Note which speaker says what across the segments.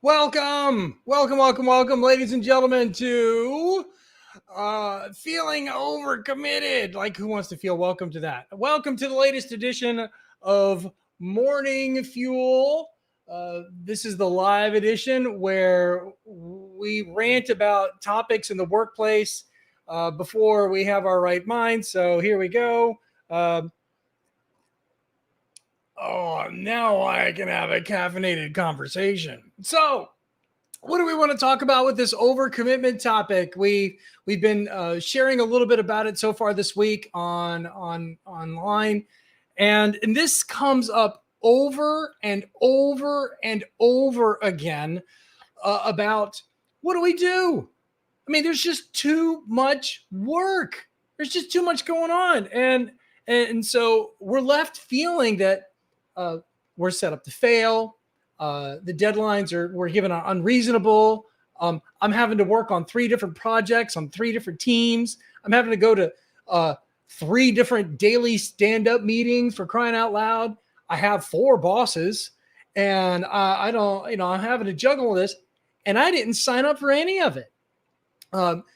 Speaker 1: Welcome, ladies and gentlemen, to Feeling Overcommitted. Like, who wants to feel welcome to that? Welcome to the latest edition of Morning Fuel. This is the live edition where we rant about topics in the workplace before we have our right mind. So here we go. Now I can have a caffeinated conversation. So, what do we want to talk about with this overcommitment topic? We've been sharing a little bit about it so far this week on online, and this comes up over and over and over again about what do we do? I mean, there's just too much work. There's just too much going on, and so we're left feeling that we're set up to fail. The deadlines we're given are unreasonable. I'm having to work on 3 different projects on 3 different teams. I'm having to go to 3 different daily stand-up meetings, for crying out loud. I have 4 bosses, and I don't, I'm having to juggle this, and I didn't sign up for any of it.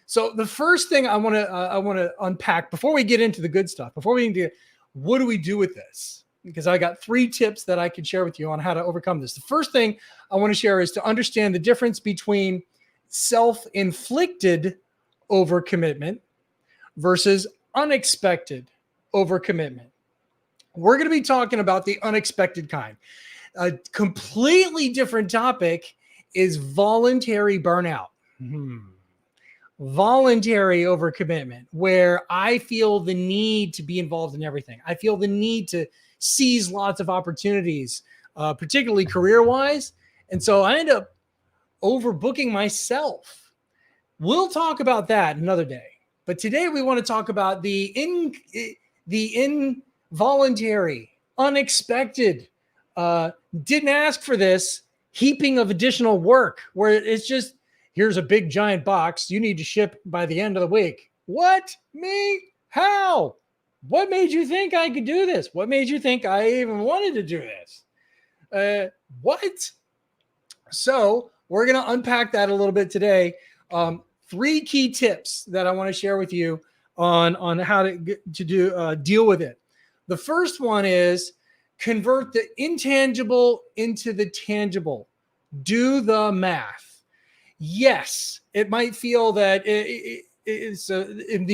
Speaker 1: So the first thing I want to unpack before we get into the good stuff, before we get, what do we do with this? Because I got 3 tips that I could share with you on how to overcome this. The first thing I want to share is to understand the difference between self-inflicted overcommitment versus unexpected overcommitment. We're going to be talking about the unexpected kind. A completely different topic is voluntary burnout. Voluntary overcommitment, where I feel the need to be involved in everything. I feel the need to seize lots of opportunities, particularly career-wise. And so I end up overbooking myself. We'll talk about that another day. But today we want to talk about the involuntary, unexpected, didn't ask for this heaping of additional work, where it's just, here's a big giant box you need to ship by the end of the week. What? Me? How? What made you think I could do this? What made you think I even wanted to do this? What? So we're going to unpack that a little bit today. 3 key tips that I want to share with you on how to deal with it. The first one is convert the intangible into the tangible. Do the math. Yes, it might feel that the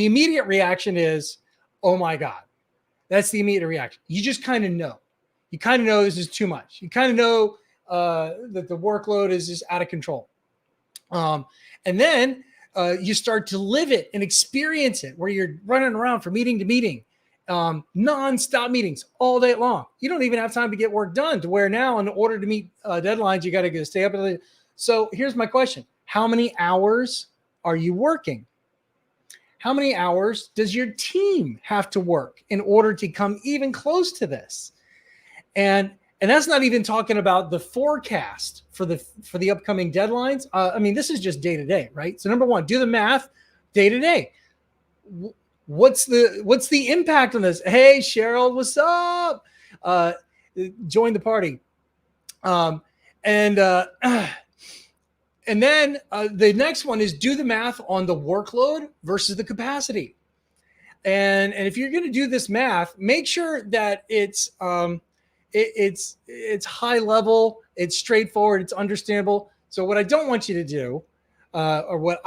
Speaker 1: immediate reaction is, oh my God. That's the immediate reaction. You just kind of know. You kind of know this is too much. You kind of know that the workload is just out of control. And then you start to live it and experience it, where you're running around from meeting to meeting, non-stop meetings all day long. You don't even have time to get work done, to where now, in order to meet deadlines, you got to stay up. So here's my question. How many hours are you working? How many hours does your team have to work in order to come even close to this? And that's not even talking about the forecast for the upcoming deadlines. I mean, this is just day to day, right? So number 1, do the math day to day. What's the impact on this? Hey, Cheryl, what's up? Join the party. And then the next one is do the math on the workload versus the capacity. And if you're going to do this math, make sure that it's high level, it's straightforward, it's understandable. So what I don't want you to do, or what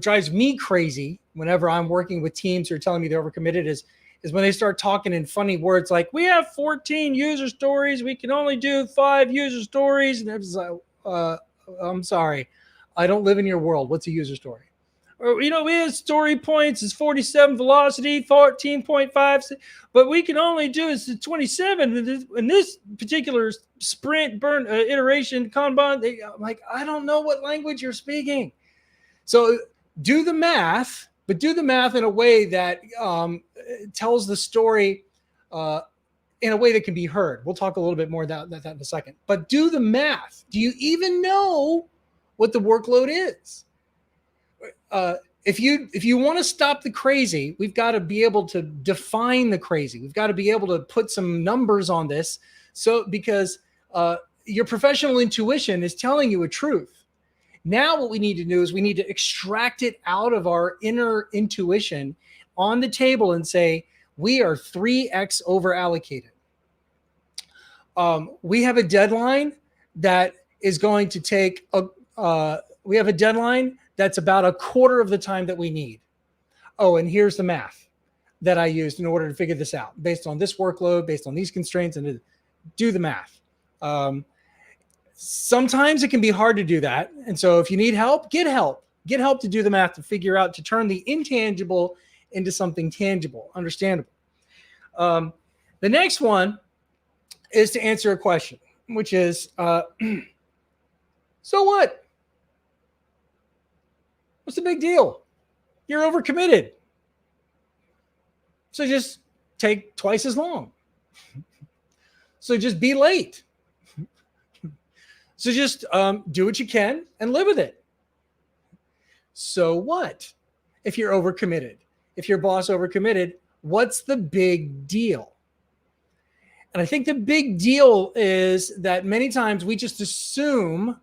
Speaker 1: drives me crazy whenever I'm working with teams who are telling me they're overcommitted, is when they start talking in funny words like, we have 14 user stories, we can only do 5 user stories. And it's like, I'm sorry, I don't live in your world. What's a user story? Or, we have story points is 47, velocity 14.5, but we can only do is 27 in this particular sprint burn iteration Kanban. I'm like, I don't know what language you're speaking. So do the math, but do the math in a way that tells the story in a way that can be heard. We'll talk a little bit more about that in a second. But do the math. Do you even know what the workload is? If you want to stop the crazy, we've got to be able to define the crazy. We've got to be able to put some numbers on this. So because your professional intuition is telling you a truth. Now what we need to do is we need to extract it out of our inner intuition on the table and say, we are 3x over allocated. We have a deadline that is going to take we have a deadline that's about a quarter of the time that we need. Oh, and here's the math that I used in order to figure this out based on this workload, based on these constraints, and do the math. Sometimes it can be hard to do that. And so if you need help, get help. Get help to do the math, to figure out, to turn the intangible into something tangible, understandable. The next one is to answer a question, which is, so what? What's the big deal? You're overcommitted. So just take twice as long. So just be late. So just do what you can and live with it. So what if you're overcommitted? If your boss overcommitted, what's the big deal? And I think the big deal is that many times we just assume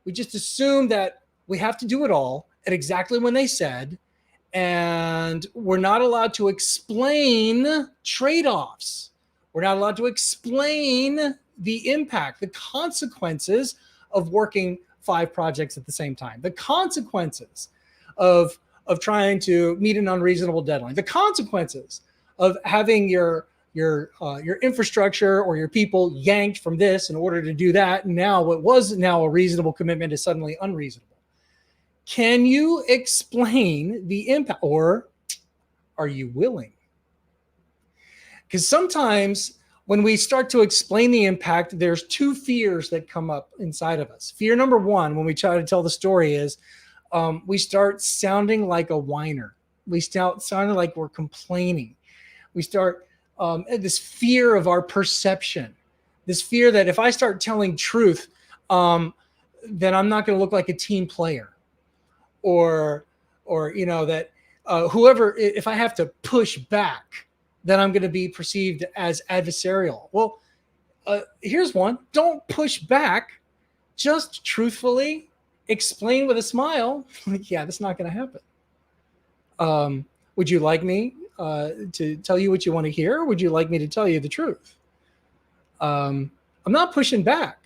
Speaker 1: that we have to do it all at exactly when they said, and we're not allowed to explain trade-offs. We're not allowed to explain the impact, the consequences of working 5 projects at the same time, the consequences of trying to meet an unreasonable deadline, the consequences of having your infrastructure or your people yanked from this in order to do that. And now what was now a reasonable commitment is suddenly unreasonable. Can you explain the impact, or are you willing? Because sometimes when we start to explain the impact, there's 2 fears that come up inside of us. Fear number 1, when we try to tell the story, is we start sounding like a whiner. We start sounding like we're complaining. We start this fear of our perception, this fear that if I start telling truth, then I'm not going to look like a team player, or that whoever, if I have to push back, then I'm going to be perceived as adversarial. Well, here's one. Don't push back. Just truthfully explain with a smile. Like, yeah, that's not going to happen. Would you like me to tell you what you want to hear? Or would you like me to tell you the truth? I'm not pushing back.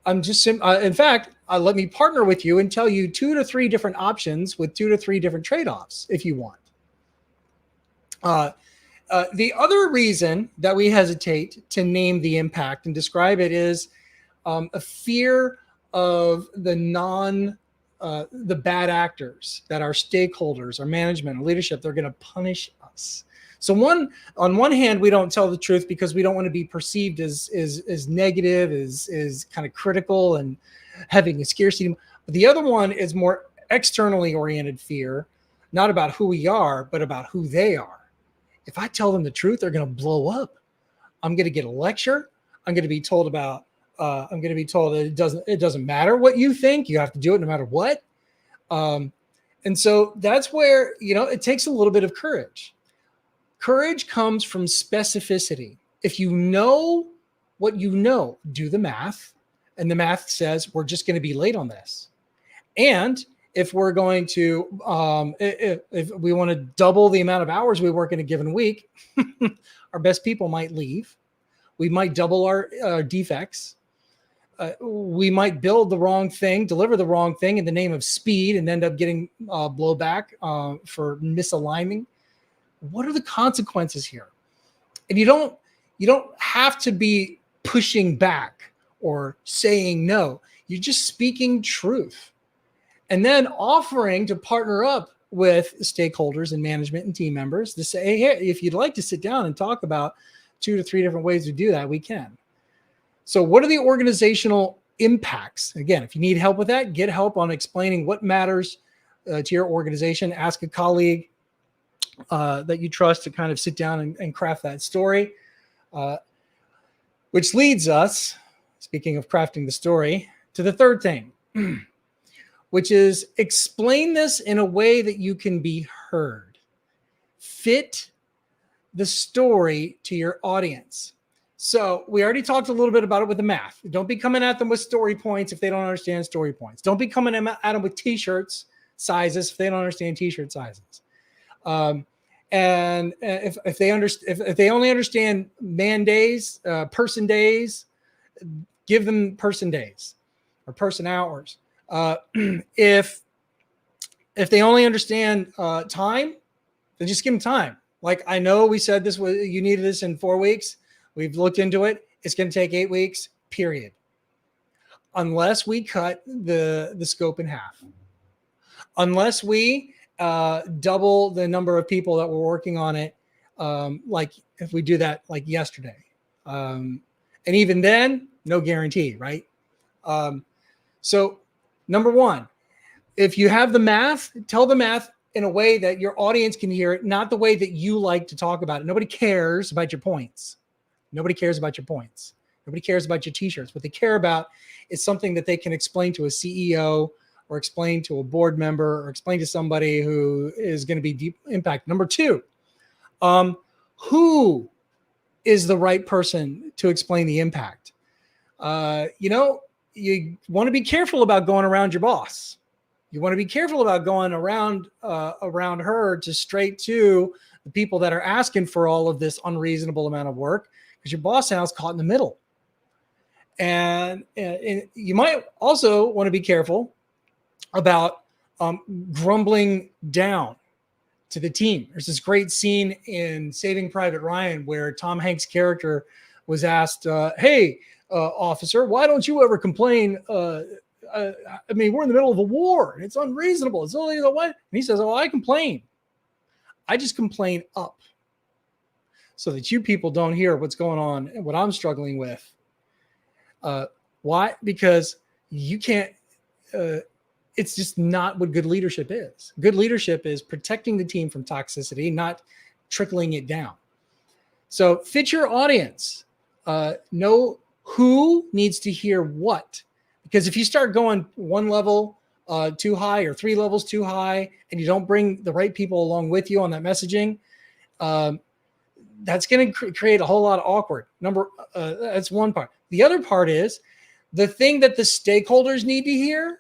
Speaker 1: I'm just, in fact, let me partner with you and tell you 2 to 3 different options with 2 to 3 different trade-offs if you want. The other reason that we hesitate to name the impact and describe it is a fear of the bad actors, that our stakeholders, our management, our leadership, they're going to punish us. So on one hand, we don't tell the truth because we don't want to be perceived as negative, as kind of critical and having a scarcity. But the other one is more externally oriented fear, not about who we are, but about who they are. If I tell them the truth, they're going to blow up. I'm going to get a lecture. I'm going to be told that it doesn't matter what you think. You have to do it no matter what. And so that's where, it takes a little bit of courage. Courage comes from specificity. If you know what you know, do the math. And the math says we're just going to be late on this. And if we're going to, if we want to double the amount of hours we work in a given week, our best people might leave. We might double our defects. We might build the wrong thing, deliver the wrong thing in the name of speed, and end up getting blowback for misaligning. What are the consequences here? And you don't have to be pushing back or saying no. You're just speaking truth. And then offering to partner up with stakeholders and management and team members to say, hey, if you'd like to sit down and talk about 2 to 3 different ways to do that, we can. So what are the organizational impacts? Again, if you need help with that, get help on explaining what matters to your organization. Ask a colleague that you trust to kind of sit down and craft that story, which leads us, speaking of crafting the story, to the third thing, which is explain this in a way that you can be heard. Fit the story to your audience. So we already talked a little bit about it with the math. Don't be coming at them with story points if they don't understand story points. Don't be coming at them with t-shirts sizes if they don't understand t-shirt sizes. And if they only understand man days, person days, give them person days or person hours. If they only understand time, then just give them time. Like, I know we said this was, you needed this in 4 weeks. We've looked into it. It's going to take 8 weeks, period. Unless we cut the scope in half. Unless we double the number of people that were working on it, like if we do that like yesterday. And even then, no guarantee, right? So number one, if you have the math, tell the math in a way that your audience can hear it, not the way that you like to talk about it. Nobody cares about your points. Nobody cares about your points. Nobody cares about your t-shirts. What they care about is something that they can explain to a CEO or explain to a board member or explain to somebody who is going to be deep impact. Number two, who is the right person to explain the impact? You want to be careful about going around your boss. You want to be careful about going around her to straight to the people that are asking for all of this unreasonable amount of work, because your boss now is caught in the middle. And you might also want to be careful about grumbling down to the team. There's this great scene in Saving Private Ryan where Tom Hanks' character was asked, hey, officer, why don't you ever complain? I mean, we're in the middle of a war and it's unreasonable. It's only the one. And he says, oh, I complain. I just complain up so that you people don't hear what's going on and what I'm struggling with. Why? Because you can't, it's just not what good leadership is. Good leadership is protecting the team from toxicity, not trickling it down. So fit your audience. Know who needs to hear what. Because if you start going one level too high or 3 levels too high, and you don't bring the right people along with you on that messaging, that's going to create a whole lot of awkward. That's one part. The other part is the thing that the stakeholders need to hear.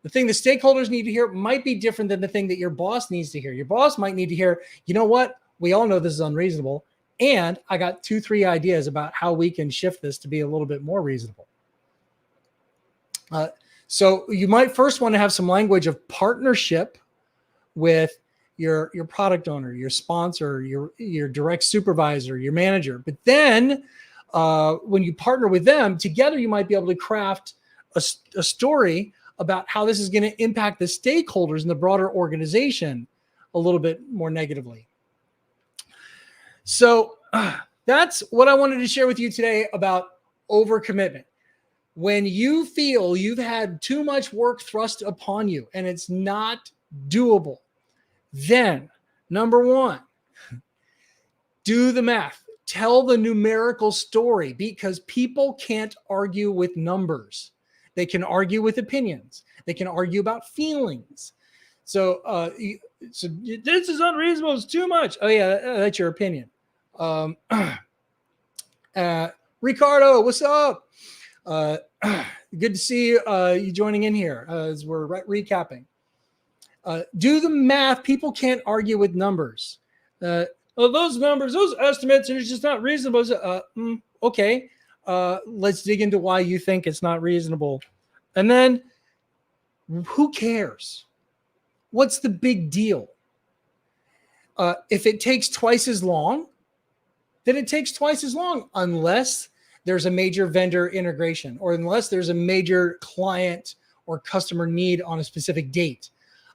Speaker 1: The thing the stakeholders need to hear might be different than the thing that your boss needs to hear. Your boss might need to hear, you know what? We all know this is unreasonable. And I got 2-3 ideas about how we can shift this to be a little bit more reasonable. So you might first want to have some language of partnership with your product owner, your sponsor, your direct supervisor, your manager. But then when you partner with them together, you might be able to craft a story about how this is going to impact the stakeholders in the broader organization a little bit more negatively. So that's what I wanted to share with you today about overcommitment. When you feel you've had too much work thrust upon you and it's not doable, then number one, do the math. Tell the numerical story, because people can't argue with numbers. They can argue with opinions. They can argue about feelings. So this is unreasonable. It's too much. Oh yeah, that's your opinion. Ricardo, what's up? Good to see you joining in here as we're recapping. Do the math. People can't argue with numbers. Those numbers, those estimates are just not reasonable. Okay. Let's dig into why you think it's not reasonable. And then who cares? What's the big deal? If it takes twice as long, then it takes twice as long, unless there's a major vendor integration or unless there's a major client or customer need on a specific date.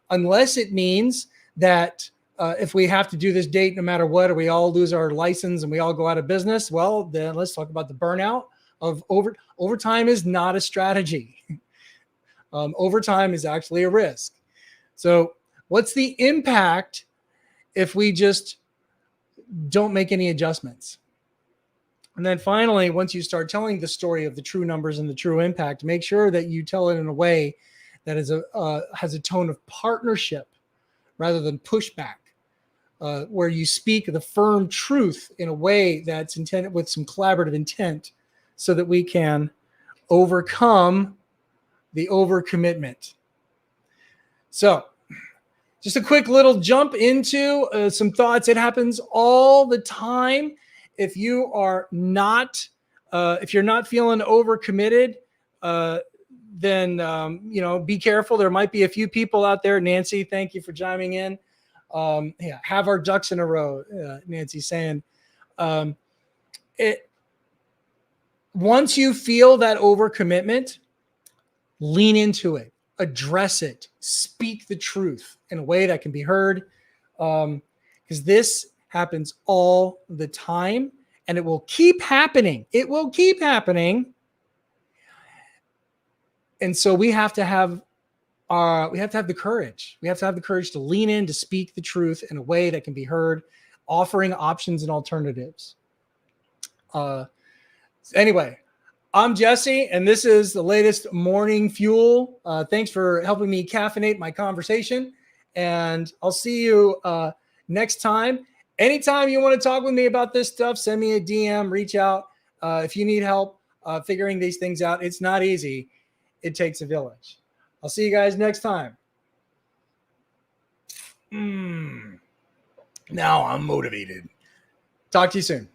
Speaker 1: Unless it means that if we have to do this date no matter what, or we all lose our license and we all go out of business, well, then let's talk about the burnout of overtime is not a strategy. Overtime is actually a risk. So what's the impact if we just don't make any adjustments? And then finally, once you start telling the story of the true numbers and the true impact, make sure that you tell it in a way that is has a tone of partnership rather than pushback. where you speak the firm truth in a way that's intended with some collaborative intent so that we can overcome the overcommitment. So just a quick little jump into some thoughts. It happens all the time. If you are not, if you're not feeling overcommitted, then be careful. There might be a few people out there. Nancy, thank you for chiming in. Have our ducks in a row. Nancy saying, once you feel that overcommitment, lean into it, address it, speak the truth in a way that can be heard, because this happens all the time, and it will keep happening. It will keep happening. And so we have to have the courage. We have to have the courage to lean in, to speak the truth in a way that can be heard, offering options and alternatives. Anyway, I'm Jesse, and this is the latest Morning Fuel. Thanks for helping me caffeinate my conversation, and I'll see you next time. Anytime you want to talk with me about this stuff, send me a DM, reach out. If you need help figuring these things out, it's not easy. It takes a village. I'll see you guys next time. Now I'm motivated. Talk to you soon.